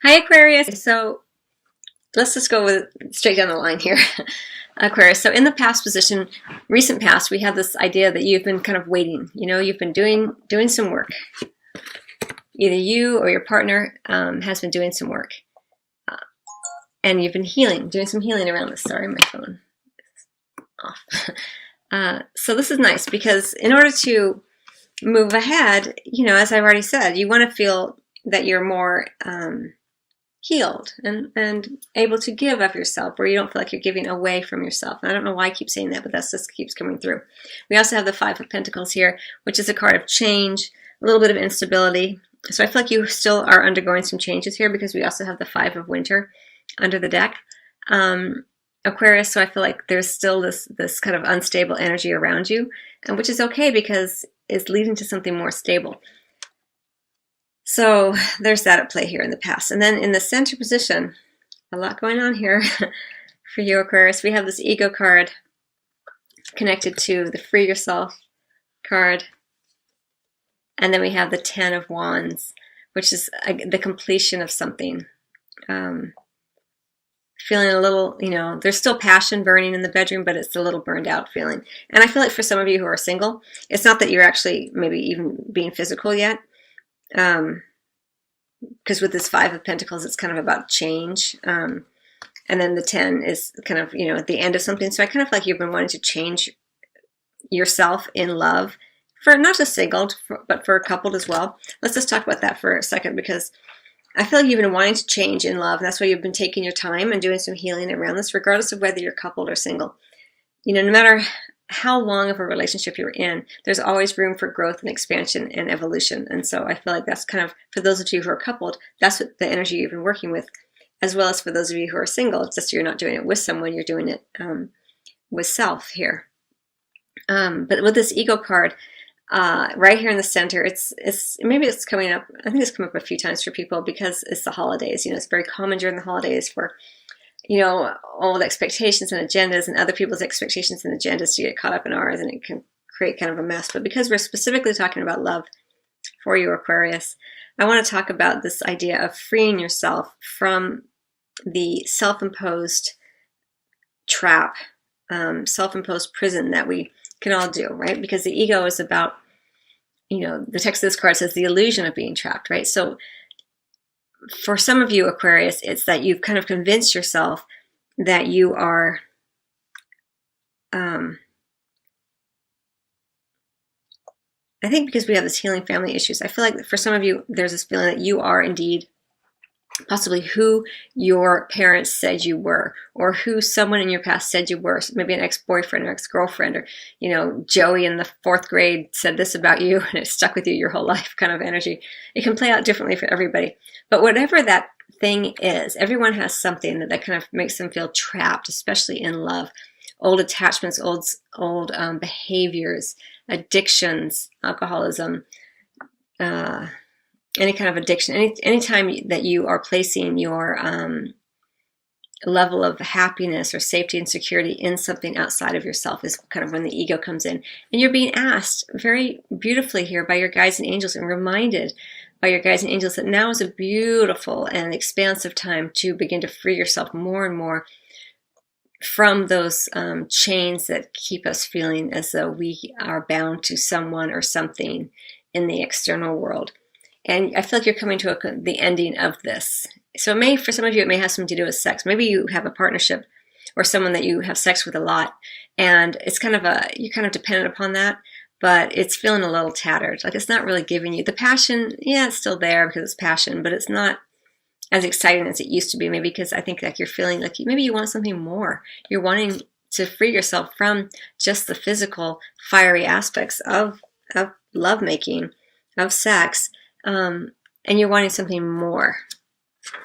Hi Aquarius. So let's just go with straight down the line here. Aquarius. So in the past position, recent past, we have this idea that you've been kind of waiting. You've been doing some work. Either you or your partner has been doing some work, and you've been doing some healing around this. Sorry, my phone is off. So this is nice because in order to move ahead, as I've already said, you want to feel that you're more healed and able to give of yourself, where you don't feel like you're giving away from yourself. And I don't know why I keep saying that, but that just keeps coming through. We also have the Five of Pentacles here, which is a card of change, a little bit of instability. So I feel like you still are undergoing some changes here because we also have the Five of Winter under the deck. Aquarius, so I feel like there's still this kind of unstable energy around you, and which is okay because it's leading to something more stable. So there's that at play here in the past. And then in the center position, a lot going on here for you, Aquarius. We have this ego card connected to the Free Yourself card. And then we have the Ten of Wands, which is the completion of something. Feeling a little, there's still passion burning in the bedroom, but it's a little burned out feeling. And I feel like for some of you who are single, it's not that you're actually maybe even being physical yet. Because with this Five of Pentacles, it's kind of about change. And then the 10 is kind of, at the end of something. So I kind of feel like you've been wanting to change yourself in love for not just single, but for coupled as well. Let's just talk about that for a second, because I feel like you've been wanting to change in love. And that's why you've been taking your time and doing some healing around this, regardless of whether you're coupled or single. No matter how long of a relationship you're in, there's always room for growth and expansion and evolution. And so I feel like that's kind of, for those of you who are coupled, that's what the energy you've been working with, as well as for those of you who are single. It's just you're not doing it with someone, you're doing it with self here. But with this ego card, right here in the center, maybe it's coming up, I think it's come up a few times for people because it's the holidays. It's very common during the holidays for old expectations and agendas and other people's expectations and agendas to get caught up in ours, and it can create kind of a mess. But because we're specifically talking about love for you, Aquarius, I want to talk about this idea of freeing yourself from the self-imposed trap, self-imposed prison that we can all do, right? Because the ego is about, the text of this card says the illusion of being trapped, right? So for some of you, Aquarius, it's that you've kind of convinced yourself that you are I think because we have this healing family issues, I feel like for some of you, there's this feeling that you are indeed possibly who your parents said you were, or who someone in your past said you were, maybe an ex-boyfriend or ex-girlfriend, or, Joey in the 4th grade said this about you and it stuck with you your whole life kind of energy. It can play out differently for everybody. But whatever that thing is, everyone has something that kind of makes them feel trapped, especially in love. Old attachments, old behaviors, addictions, alcoholism, any kind of addiction, anytime that you are placing your level of happiness or safety and security in something outside of yourself is kind of when the ego comes in. And you're being asked very beautifully here by your guides and angels, and reminded by your guides and angels that now is a beautiful and expansive time to begin to free yourself more and more from those chains that keep us feeling as though we are bound to someone or something in the external world. And I feel like you're coming to the ending of this. So for some of you, it may have something to do with sex. Maybe you have a partnership or someone that you have sex with a lot, and it's you're kind of dependent upon that, but it's feeling a little tattered. Like it's not really giving you the passion. Yeah, it's still there because it's passion, but it's not as exciting as it used to be. Maybe because I think like you're feeling like maybe you want something more. You're wanting to free yourself from just the physical, fiery aspects of lovemaking, of sex. And you're wanting something more.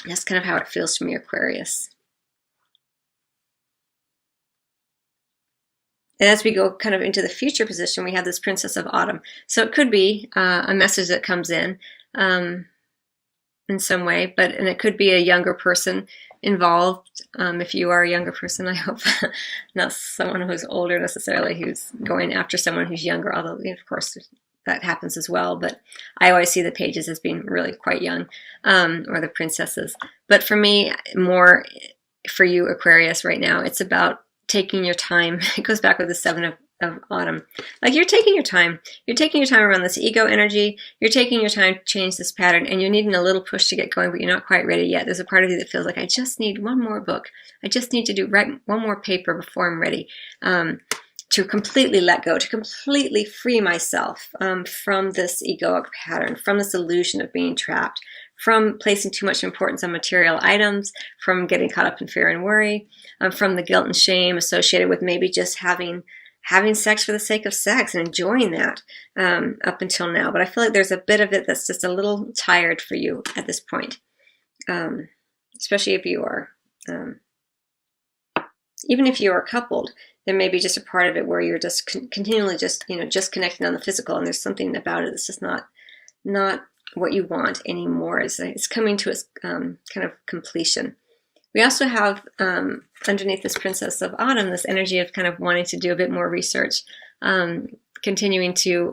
That's kind of how it feels to me, Aquarius. And as we go kind of into the future position, we have this Princess of Autumn. So it could be a message that comes in some way, and it could be a younger person involved. If you are a younger person, I hope not someone who's older necessarily, who's going after someone who's younger, although of course that happens as well. But I always see the pages as being really quite young, or the princesses. But for me, more for you, Aquarius, right now, it's about taking your time. It goes back with the Seven of Autumn. Like, you're taking your time. You're taking your time around this ego energy. You're taking your time to change this pattern, and you're needing a little push to get going, but you're not quite ready yet. There's a part of you that feels like, I just need one more book. I just need to write one more paper before I'm ready. To completely let go, to completely free myself from this egoic pattern, from this illusion of being trapped, from placing too much importance on material items, from getting caught up in fear and worry, from the guilt and shame associated with maybe just having sex for the sake of sex and enjoying that up until now. But I feel like there's a bit of it that's just a little tired for you at this point, especially if you are, even if you are coupled. There may be just a part of it where you're just continually just connecting on the physical, and there's something about it that's just not what you want anymore. It's coming to its kind of completion. We also have underneath this Princess of Autumn this energy of kind of wanting to do a bit more research, continuing to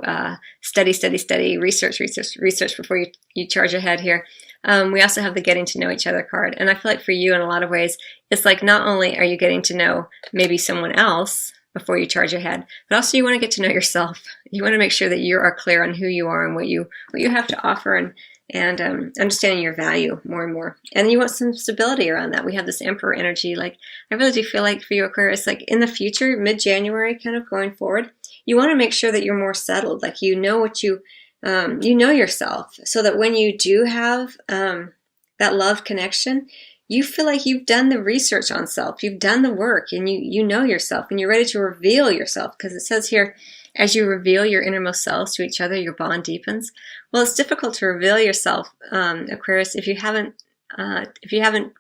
study, research before you charge ahead here. We also have the getting to know each other card. And I feel like for you, in a lot of ways, it's like not only are you getting to know maybe someone else before you charge ahead, but also you want to get to know yourself. You want to make sure that you are clear on who you are and what you have to offer, and understanding your value more and more. And you want some stability around that. We have this Emperor energy. Like, I really do feel like for you, Aquarius, like in the future, mid-January, kind of going forward, you want to make sure that you're more settled. Like, you know what you know yourself, so that when you do have that love connection, you feel like you've done the research on self, you've done the work, and you know yourself, and you're ready to reveal yourself. Because it says here, as you reveal your innermost selves to each other, your bond deepens. Well, it's difficult to reveal yourself, Aquarius, if you haven't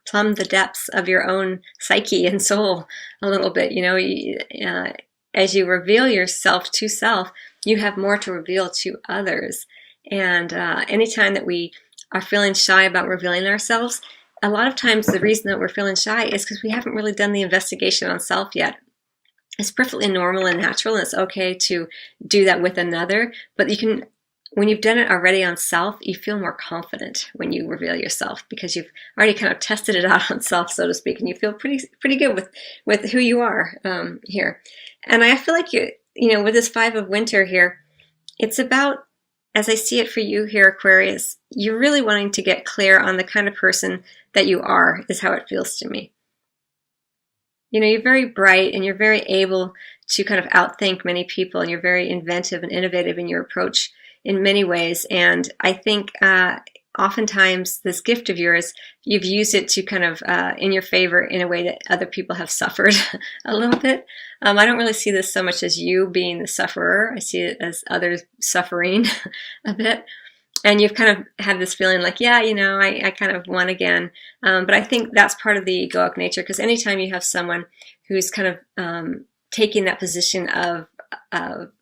plumbed the depths of your own psyche and soul a little bit. As you reveal yourself to self, you have more to reveal to others. And anytime that we are feeling shy about revealing ourselves, a lot of times the reason that we're feeling shy is because we haven't really done the investigation on self yet. It's perfectly normal and natural, and it's okay to do that with another. But when you've done it already on self, you feel more confident when you reveal yourself, because you've already kind of tested it out on self, so to speak, and you feel pretty good with who you are here. And I feel like with this Five of Winter here, it's about, as I see it for you here, Aquarius, you're really wanting to get clear on the kind of person that you are, is how it feels to me. You're very bright, and you're very able to kind of outthink many people, and you're very inventive and innovative in your approach in many ways. And I think oftentimes this gift of yours, you've used it to kind of in your favor in a way that other people have suffered a little bit. I don't really see this so much as you being the sufferer. I see it as others suffering a bit. And you've kind of had this feeling like, I kind of won again. But I think that's part of the egoic nature, because anytime you have someone who's kind of taking that position of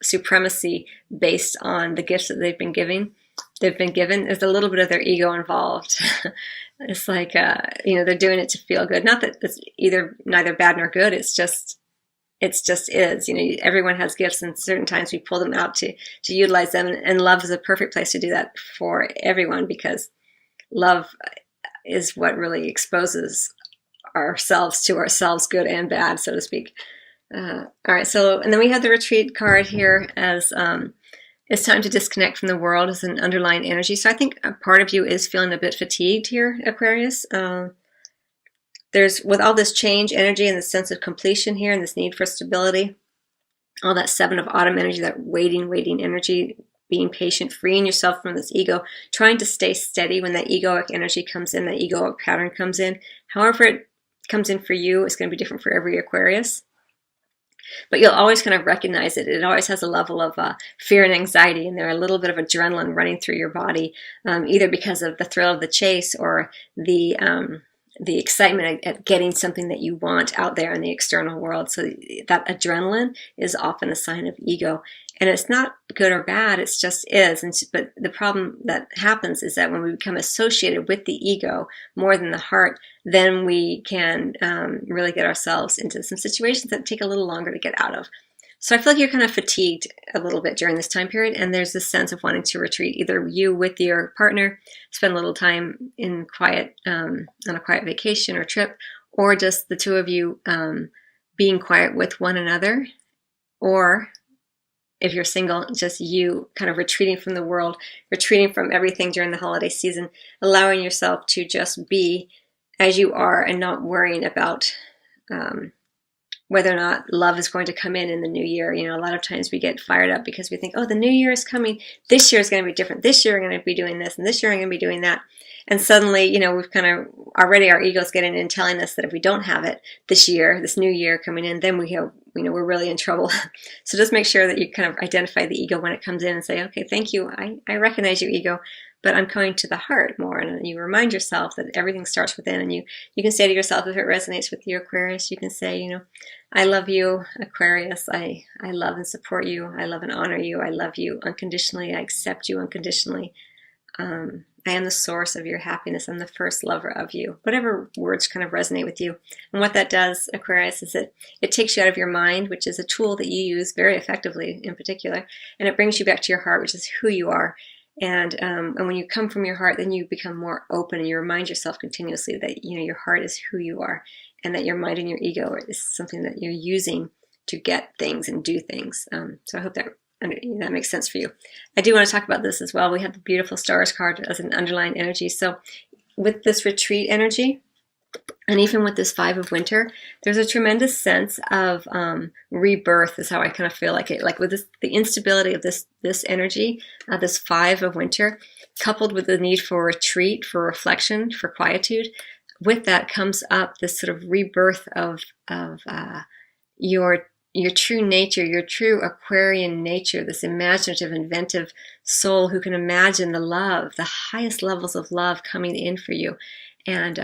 supremacy based on the gifts that they've been given, there's a little bit of their ego involved. It's like, they're doing it to feel good. Not that it's neither bad nor good. It's just is. Everyone has gifts, and certain times we pull them out to utilize them. And love is a perfect place to do that for everyone, because love is what really exposes ourselves to ourselves, good and bad, so to speak. All right. So, and then we have the Retreat card here as it's time to disconnect from the world as an underlying energy. So I think a part of you is feeling a bit fatigued here, Aquarius. There's, with all this change energy and the sense of completion here and this need for stability, all that Seven of Autumn energy, that waiting energy, being patient, freeing yourself from this ego, trying to stay steady when that egoic energy comes in, that egoic pattern comes in. However it comes in for you, it's going to be different for every Aquarius. But you'll always kind of recognize it. It always has a level of fear and anxiety, and there's a little bit of adrenaline running through your body, either because of the thrill of the chase or the excitement at getting something that you want out there in the external world. So that adrenaline is often a sign of ego. And it's not good or bad, it's just is. But the problem that happens is that when we become associated with the ego more than the heart, then we can really get ourselves into some situations that take a little longer to get out of. So I feel like you're kind of fatigued a little bit during this time period, and there's this sense of wanting to retreat, either you with your partner, spend a little time in quiet, on a quiet vacation or trip, or just the two of you being quiet with one another, or if you're single, just you kind of retreating from the world, retreating from everything during the holiday season, allowing yourself to just be as you are and not worrying about whether or not love is going to come in the new year. You know, a lot of times we get fired up because we think, oh, the new year is coming. This year is going to be different. This year I'm going to be doing this, and this year I'm going to be doing that. And suddenly, you know, we've kind of already, our ego's getting in telling us that if we don't have it this year, this new year coming in, then we have, you know, we're really in trouble. So just make sure that you kind of identify the ego when it comes in and say, okay, thank you. I recognize you, ego, but I'm coming to the heart more. And you remind yourself that everything starts within. And you can say to yourself, if it resonates with you, Aquarius, you can say, you know, I love you, Aquarius. I love and support you. I love and honor you. I love you unconditionally. I accept you unconditionally. I am the source of your happiness. I'm the first lover of you. Whatever words kind of resonate with you. And what that does, Aquarius, is it takes you out of your mind, which is a tool that you use very effectively in particular, and it brings you back to your heart, which is who you are. And when you come from your heart, then you become more open, and you remind yourself continuously that, you know, your heart is who you are, and that your mind and your ego is something that you're using to get things and do things. So I hope that makes sense for you. I do want to talk about this as well. We have the beautiful stars card as an underlying energy. So with this retreat energy, and even with this 5 of winter, there's a tremendous sense of rebirth is how I kind of feel like it. Like with this, the instability of this energy, this 5 of winter, coupled with the need for retreat, for reflection, for quietude, with that comes up this sort of rebirth of your true nature, your true Aquarian nature, this imaginative, inventive soul who can imagine the love, the highest levels of love coming in for you. And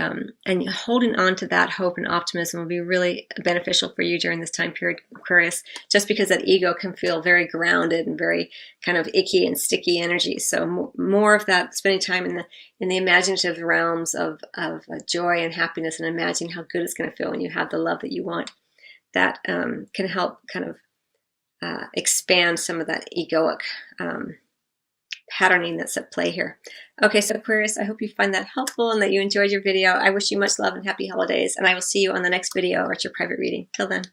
holding on to that hope and optimism will be really beneficial for you during this time period, Aquarius, just because that ego can feel very grounded and very kind of icky and sticky energy. So more of that, spending time in the imaginative realms of joy and happiness, and imagining how good it's going to feel when you have the love that you want. That can help kind of expand some of that egoic patterning that's at play here. Okay, so Aquarius, I hope you find that helpful and that you enjoyed your video. I wish you much love and happy holidays, and I will see you on the next video or at your private reading. Till then.